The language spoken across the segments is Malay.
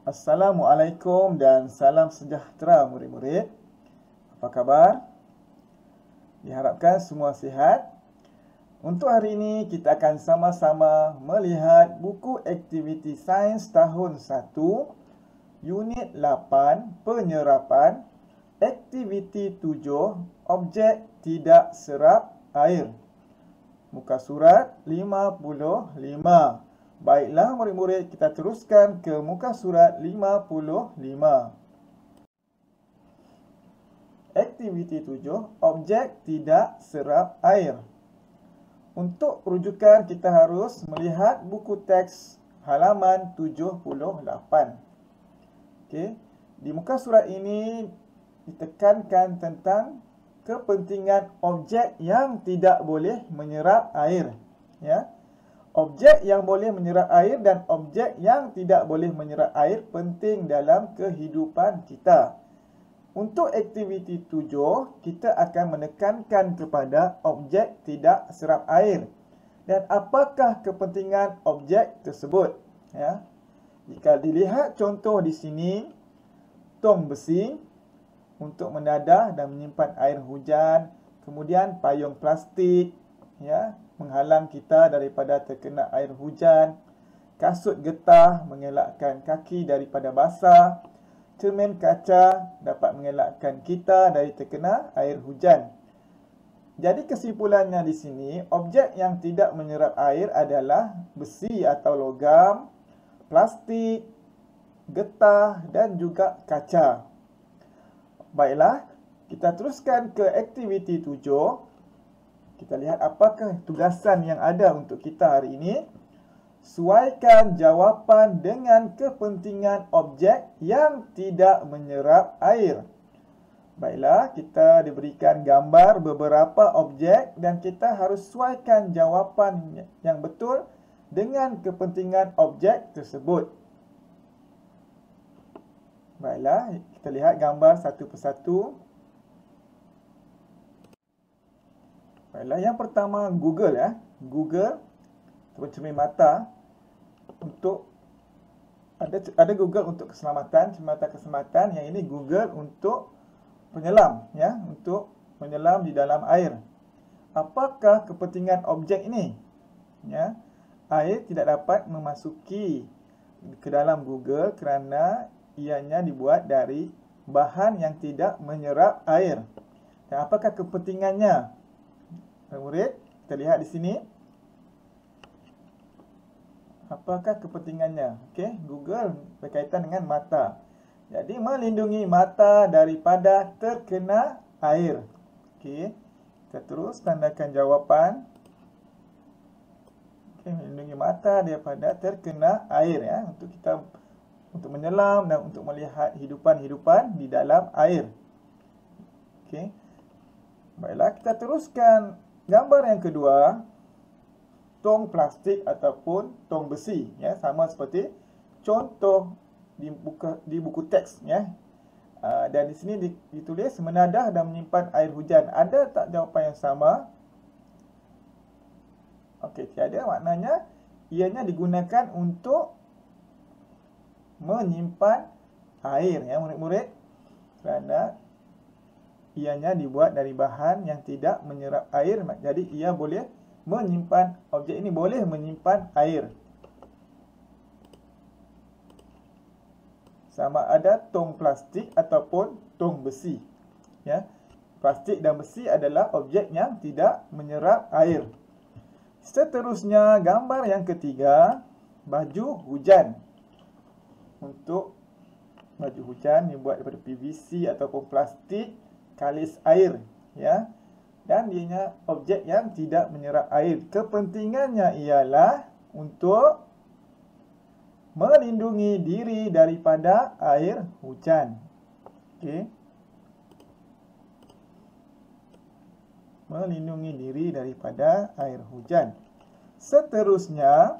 Assalamualaikum dan salam sejahtera murid-murid. Apa khabar? Diharapkan semua sihat. Untuk hari ini kita akan sama-sama melihat buku aktiviti sains tahun 1, unit 8, penyerapan, aktiviti 7, objek tidak serap air. Muka surat 55. Baiklah murid-murid, kita teruskan ke muka surat 55. Aktiviti 7, objek tidak serap air. Untuk rujukan kita harus melihat buku teks halaman 78. Okey, di muka surat ini ditekankan tentang kepentingan objek yang tidak boleh menyerap air, ya. Objek yang boleh menyerap air dan objek yang tidak boleh menyerap air penting dalam kehidupan kita. Untuk aktiviti 7, kita akan menekankan kepada objek tidak serap air. Dan apakah kepentingan objek tersebut? Ya. Jika dilihat contoh di sini, tong besi untuk menadah dan menyimpan air hujan, kemudian payung plastik, ya, menghalang kita daripada terkena air hujan, kasut getah mengelakkan kaki daripada basah, cermin kaca dapat mengelakkan kita dari terkena air hujan. Jadi kesimpulannya di sini, objek yang tidak menyerap air adalah besi atau logam, plastik, getah dan juga kaca. Baiklah, kita teruskan ke aktiviti 7. Kita lihat apakah tugasan yang ada untuk kita hari ini. Suaikan jawapan dengan kepentingan objek yang tidak menyerap air. Baiklah, kita diberikan gambar beberapa objek dan kita harus suaikan jawapan yang betul dengan kepentingan objek tersebut. Baiklah, kita lihat gambar satu persatu. Baiklah, yang pertama Google, ya. Google ataupun cermin mata untuk ada Google untuk keselamatan, cermin mata keselamatan. Yang ini Google untuk penyelam, ya, untuk menyelam di dalam air. Apakah kepentingan objek ini? Ya, air tidak dapat memasuki ke dalam Google kerana ianya dibuat dari bahan yang tidak menyerap air. Dan apakah kepentingannya? Murid, kita lihat di sini. Apakah kepentingannya? Okey, Google berkaitan dengan mata. Jadi melindungi mata daripada terkena air. Okey, kita terus tandakan jawapan. Okey, melindungi mata daripada terkena air, ya, untuk kita menyelam dan untuk melihat hidupan-hidupan di dalam air. Okey. Baiklah, kita teruskan gambar yang kedua, tong plastik ataupun tong besi, ya, sama seperti contoh di buku teks, ya. Dan di sini ditulis menadah dan menyimpan air hujan. Ada tak jawapan yang sama? Okey, tiada, maknanya ianya digunakan untuk menyimpan air, ya murid-murid, kerana ianya dibuat dari bahan yang tidak menyerap air. Jadi ia boleh menyimpan, objek ini boleh menyimpan air. Sama ada tong plastik ataupun tong besi, ya. Plastik dan besi adalah objek yang tidak menyerap air. Seterusnya gambar yang ketiga, baju hujan. Untuk baju hujan dibuat daripada PVC ataupun plastik kalis air, ya. Dan dianya objek yang tidak menyerap air. Kepentingannya ialah untuk melindungi diri daripada air hujan. Okey. Melindungi diri daripada air hujan. Seterusnya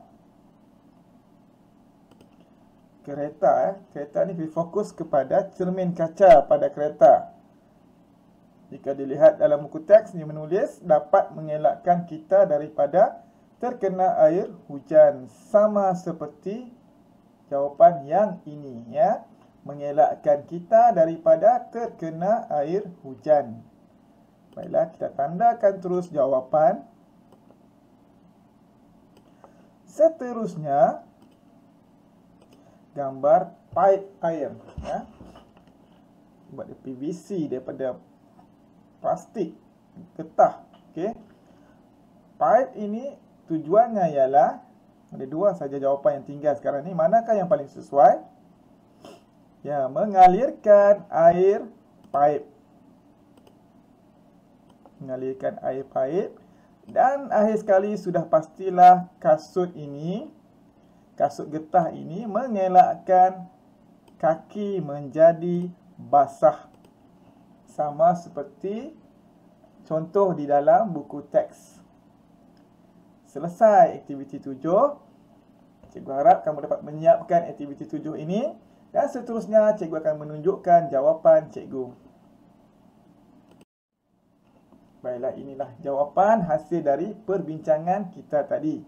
kereta, kereta ni berfokus kepada cermin kaca pada kereta. Jika dilihat dalam buku teks ni menulis dapat mengelakkan kita daripada terkena air hujan, sama seperti jawapan yang ini ya. Mengelakkan kita daripada terkena air hujan. Baiklah, kita tandakan terus jawapan. Seterusnya, gambar pipe air ya. Buat dia PVC daripada plastik getah. Okey. Pipe ini tujuannya ialah ada dua saja jawapan yang tinggal sekarang ni. Manakah yang paling sesuai? Ya, mengalirkan air pipe. Mengalirkan air pipe. Dan akhir sekali sudah pastilah kasut ini, kasut getah ini mengelakkan kaki menjadi basah. Sama seperti contoh di dalam buku teks. Selesai aktiviti 7. Cikgu harap kamu dapat menyiapkan aktiviti 7 ini. Dan seterusnya, cikgu akan menunjukkan jawapan cikgu. Baiklah, inilah jawapan hasil dari perbincangan kita tadi.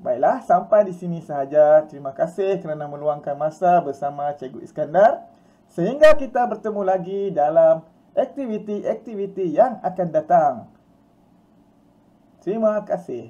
Baiklah, sampai di sini sahaja. Terima kasih kerana meluangkan masa bersama Cikgu Iskandar. Sehingga kita bertemu lagi dalam aktiviti-aktiviti yang akan datang. Terima kasih.